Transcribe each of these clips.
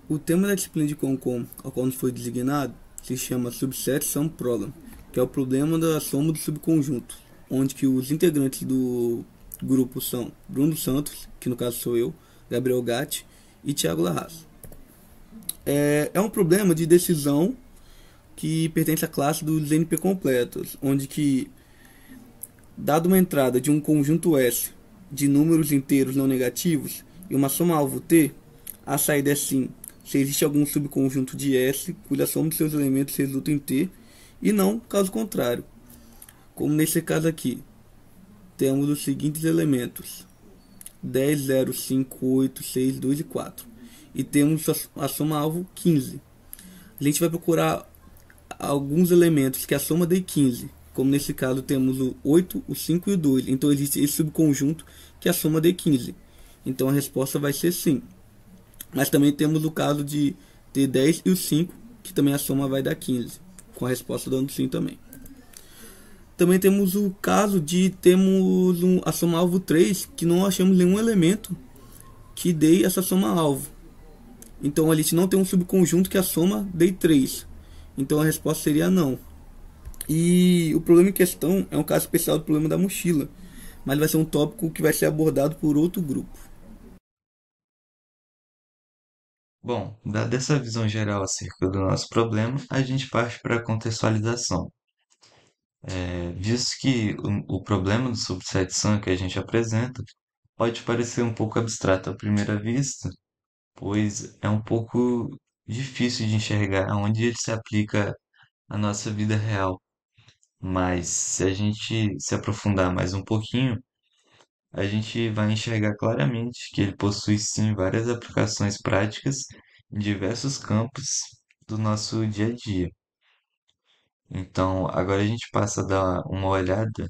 O tema da disciplina de Concom, ao qual nos foi designado, se chama Subset Sum Problem, que é o problema da soma do subconjunto, onde que os integrantes do grupo são Bruno Santos, que no caso sou eu, Gabriel Gatti e Thiago Larraz. É um problema de decisão que pertence à classe dos NP completos, onde que, dado uma entrada de um conjunto S de números inteiros não negativos e uma soma alvo T, a saída é sim se existe algum subconjunto de S cuja soma de seus elementos resulta em T, e não caso contrário, como nesse caso aqui. Temos os seguintes elementos: 10, 0, 5, 8, 6, 2 e 4. E temos a soma alvo 15. A gente vai procurar alguns elementos que a soma dê 15. Como nesse caso temos o 8, o 5 e o 2. Então existe esse subconjunto que a soma dê 15. Então a resposta vai ser sim. Mas também temos o caso de ter 10 e o 5, que também a soma vai dar 15. Com a resposta dando sim também. Também temos o caso de termos a soma alvo 3, que não achamos nenhum elemento que dê essa soma alvo. Então a gente não tem um subconjunto que a soma dê 3. Então a resposta seria não. E o problema em questão é um caso especial do problema da mochila, mas vai ser um tópico que vai ser abordado por outro grupo. Bom, dada essa visão geral acerca do nosso problema, a gente parte para a contextualização. Visto que o problema do subset sum que a gente apresenta pode parecer um pouco abstrato à primeira vista, pois é um pouco difícil de enxergar onde ele se aplica à nossa vida real. Mas se a gente se aprofundar mais um pouquinho, a gente vai enxergar claramente que ele possui sim várias aplicações práticas em diversos campos do nosso dia a dia. Então, agora a gente passa a dar uma olhada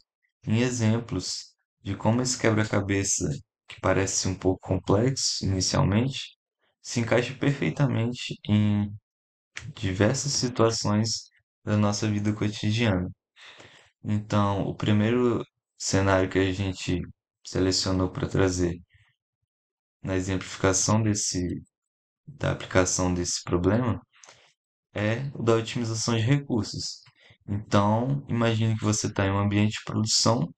em exemplos de como esse quebra-cabeça, que parece um pouco complexo inicialmente, se encaixa perfeitamente em diversas situações da nossa vida cotidiana. Então, o primeiro cenário que a gente selecionou para trazer na exemplificação da aplicação desse problema é o da otimização de recursos. Então, imagine que você está em um ambiente de produção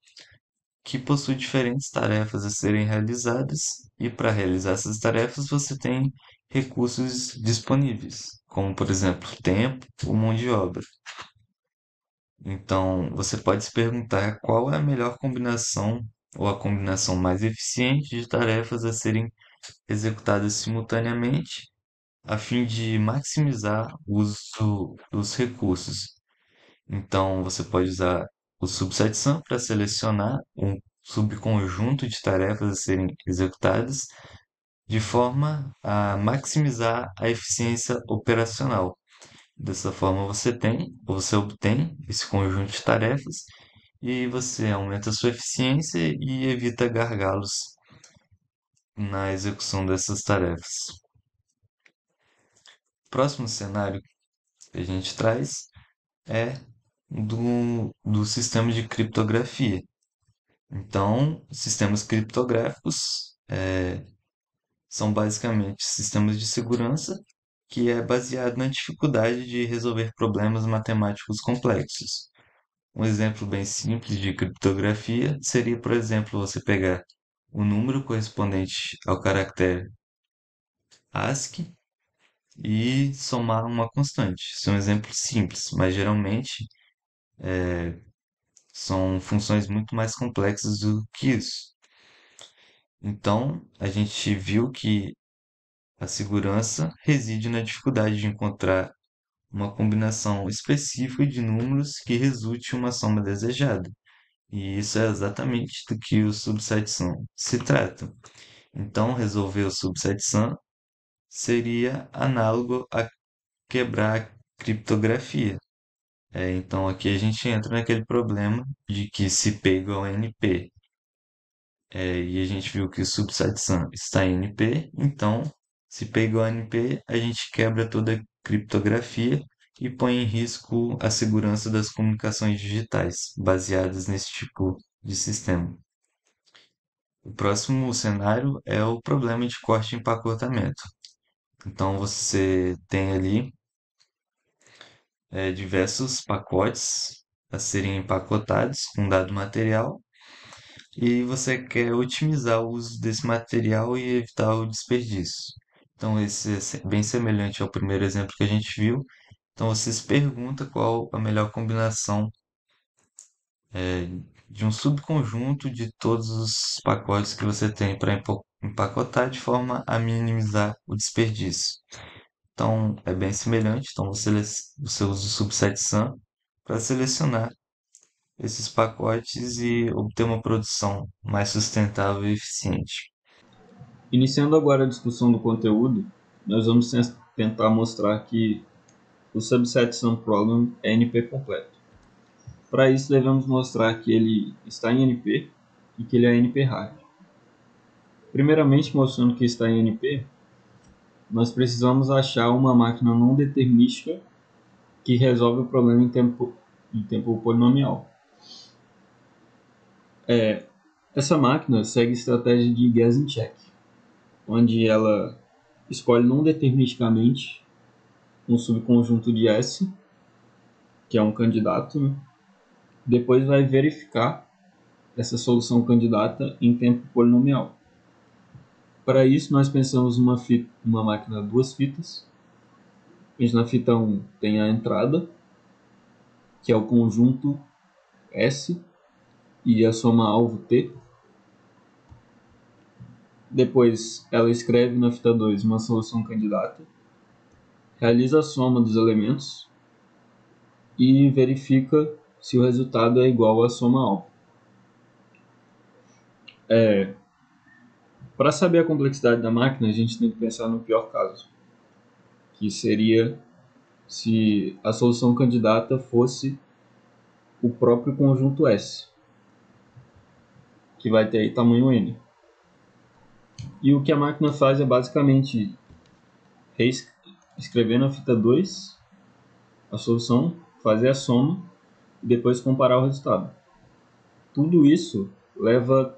que possui diferentes tarefas a serem realizadas, e para realizar essas tarefas você tem recursos disponíveis, como por exemplo tempo ou mão de obra. Então, você pode se perguntar qual é a melhor combinação ou a combinação mais eficiente de tarefas a serem executadas simultaneamente, a fim de maximizar o uso dos recursos. Então, você pode usar o subset sum para selecionar um subconjunto de tarefas a serem executadas de forma a maximizar a eficiência operacional. Dessa forma, você obtém esse conjunto de tarefas e você aumenta a sua eficiência e evita gargalos na execução dessas tarefas. O próximo cenário que a gente traz é do sistema de criptografia. Então, sistemas criptográficos são basicamente sistemas de segurança que é baseado na dificuldade de resolver problemas matemáticos complexos. Um exemplo bem simples de criptografia seria, por exemplo, você pegar o número correspondente ao caractere ASCII e somar uma constante. Isso é um exemplo simples, mas geralmente são funções muito mais complexas do que isso. Então, a gente viu que a segurança reside na dificuldade de encontrar uma combinação específica de números que resulte em uma soma desejada. E isso é exatamente do que o subset sum se trata. Então, resolver o subset sum seria análogo a quebrar a criptografia. Então, aqui a gente entra naquele problema de que se P igual a NP, e a gente viu que o subset sum está em NP, então, se P igual a NP, a gente quebra toda a criptografia e põe em risco a segurança das comunicações digitais baseadas nesse tipo de sistema. O próximo cenário é o problema de corte e empacotamento. Então você tem ali diversos pacotes a serem empacotados com dado material e você quer otimizar o uso desse material e evitar o desperdício. Então esse é bem semelhante ao primeiro exemplo que a gente viu. Então você se pergunta qual a melhor combinação de um subconjunto de todos os pacotes que você tem para empacotar de forma a minimizar o desperdício. Então é bem semelhante. Então você usa o subset sum para selecionar esses pacotes e obter uma produção mais sustentável e eficiente. Iniciando agora a discussão do conteúdo, nós vamos tentar mostrar que o subset sum problem é NP completo. Para isso, devemos mostrar que ele está em NP e que ele é NP hard. Primeiramente, mostrando que está em NP, nós precisamos achar uma máquina não determinística que resolve o problema em tempo polinomial. Essa máquina segue a estratégia de guess and check, onde ela escolhe não deterministicamente um subconjunto de S, que é um candidato, né? Depois vai verificar essa solução candidata em tempo polinomial. Para isso, nós pensamos uma máquina duas fitas. Na fita 1 tem a entrada, que é o conjunto S e a soma alvo T. Depois, ela escreve na fita 2 uma solução candidata, realiza a soma dos elementos e verifica se o resultado é igual à soma alvo. Para saber a complexidade da máquina, a gente tem que pensar no pior caso, que seria se a solução candidata fosse o próprio conjunto S, que vai ter aí tamanho N. E o que a máquina faz é basicamente escrever na fita 2 a solução, fazer a soma e depois comparar o resultado. Tudo isso leva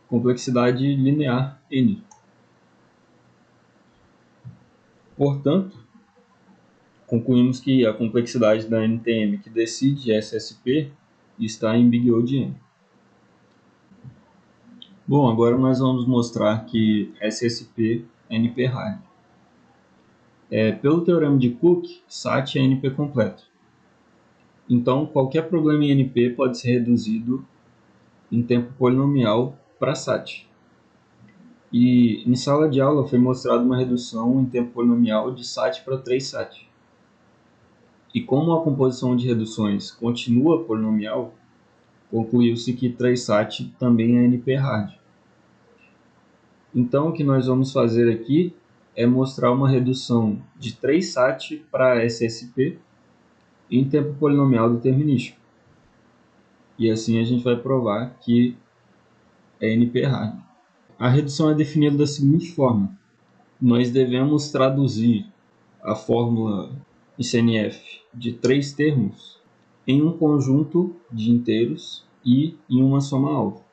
complexidade linear N. Portanto, concluímos que a complexidade da NTM que decide SSP está em Big O de N. Bom, agora nós vamos mostrar que SSP é NP hard. Pelo teorema de Cook, SAT é NP completo. Então, qualquer problema em NP pode ser reduzido em tempo polinomial para SAT. E em sala de aula foi mostrada uma redução em tempo polinomial de SAT para 3 SAT. E como a composição de reduções continua polinomial, concluiu-se que 3 SAT também é NP hard. Então, o que nós vamos fazer aqui é mostrar uma redução de 3 SAT para SSP em tempo polinomial determinístico. E assim a gente vai provar que é NP hard. A redução é definida da seguinte forma. Nós devemos traduzir a fórmula ICNF de 3 termos em um conjunto de inteiros e em uma soma alvo.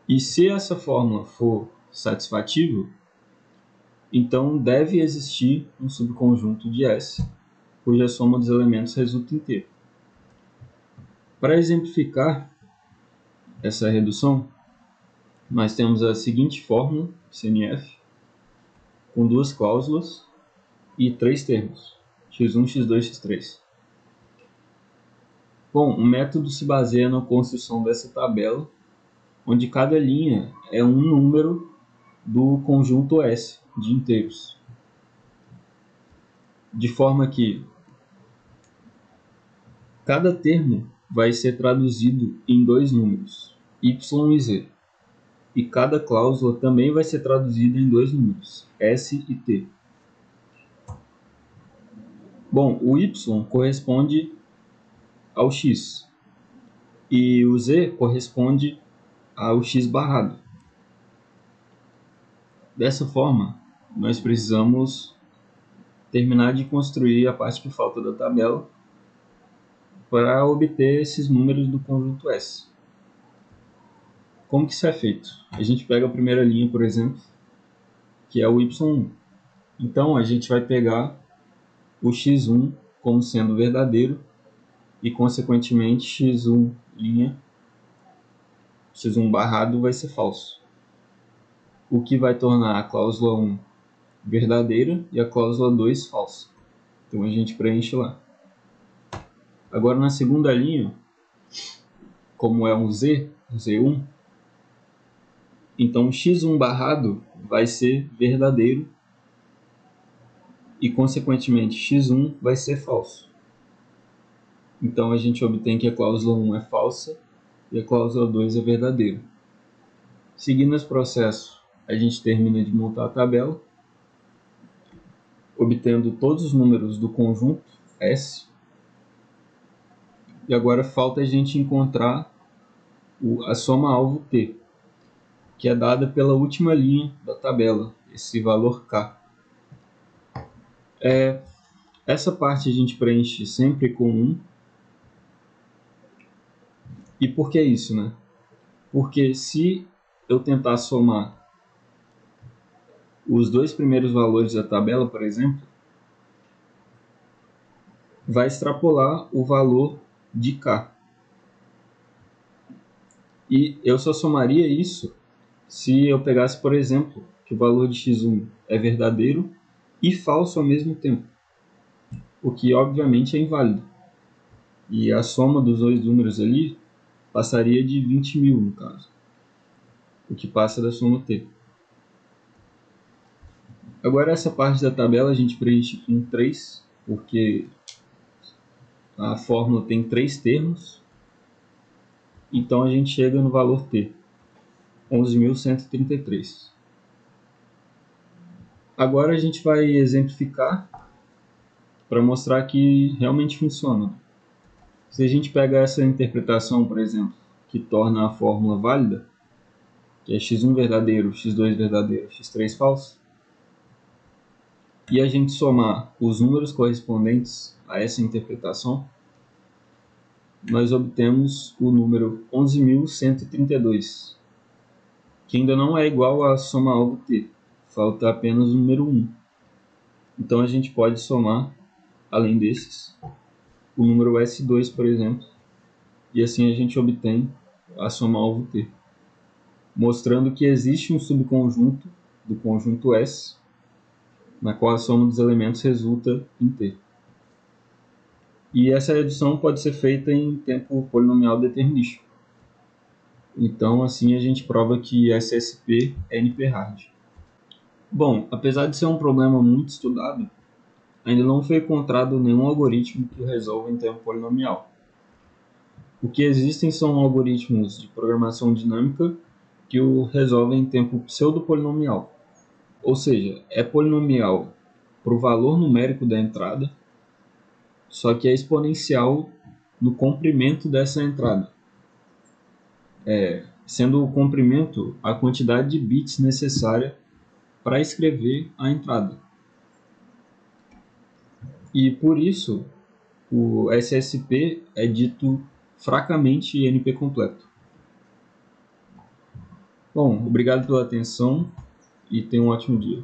E se essa fórmula for satisfatível, então deve existir um subconjunto de S, cuja soma dos elementos resulta inteiro. Para exemplificar essa redução, nós temos a seguinte fórmula, CNF, com duas cláusulas e 3 termos, x1, x2, x3. Bom, o método se baseia na construção dessa tabela, onde cada linha é um número do conjunto S de inteiros. De forma que cada termo vai ser traduzido em dois números, y e z. E cada cláusula também vai ser traduzida em dois números, S e T. Bom, o y corresponde ao x e o z corresponde ao x barrado. Dessa forma, nós precisamos terminar de construir a parte que falta da tabela para obter esses números do conjunto S. Como que isso é feito? A gente pega a primeira linha, por exemplo, que é o y1. Então a gente vai pegar o x1 como sendo verdadeiro e, consequentemente, x1 barrado vai ser falso, o que vai tornar a cláusula 1 verdadeira e a cláusula 2 falsa. Então a gente preenche lá. Agora na segunda linha, como é um Z1, então x1 barrado vai ser verdadeiro e, consequentemente, x1 vai ser falso. Então a gente obtém que a cláusula 1 é falsa e a cláusula 2 é verdadeira. Seguindo esse processo, a gente termina de montar a tabela, obtendo todos os números do conjunto S. E agora falta a gente encontrar a soma-alvo T, que é dada pela última linha da tabela, esse valor K. Essa parte a gente preenche sempre com 1. E por que isso, né? Porque se eu tentar somar os dois primeiros valores da tabela, por exemplo, vai extrapolar o valor de K. E eu só somaria isso se eu pegasse, por exemplo, que o valor de x1 é verdadeiro e falso ao mesmo tempo, o que obviamente é inválido. E a soma dos dois números ali passaria de 20.000, no caso, o que passa da soma T. Agora essa parte da tabela a gente preenche com 3, porque a fórmula tem 3 termos. Então a gente chega no valor T, 11.133. Agora a gente vai exemplificar para mostrar que realmente funciona. Se a gente pega essa interpretação, por exemplo, que torna a fórmula válida, que é x1 verdadeiro, x2 verdadeiro, x3 falso, e a gente somar os números correspondentes a essa interpretação, nós obtemos o número 11.132, que ainda não é igual à soma-alvo T, falta apenas o número 1. Então a gente pode somar, além desses, o número S2, por exemplo, e assim a gente obtém a soma-alvo T, mostrando que existe um subconjunto do conjunto S, na qual a soma dos elementos resulta em T. E essa redução pode ser feita em tempo polinomial determinístico. Então, assim a gente prova que SSP é NP-hard. Bom, apesar de ser um problema muito estudado, ainda não foi encontrado nenhum algoritmo que o resolva em tempo polinomial. O que existem são algoritmos de programação dinâmica que o resolvem em tempo pseudo-polinomial. Ou seja, é polinomial para o valor numérico da entrada, só que é exponencial no comprimento dessa entrada, sendo o comprimento a quantidade de bits necessária para escrever a entrada. E por isso, o SSP é dito fracamente NP completo. Bom, obrigado pela atenção e tenha um ótimo dia.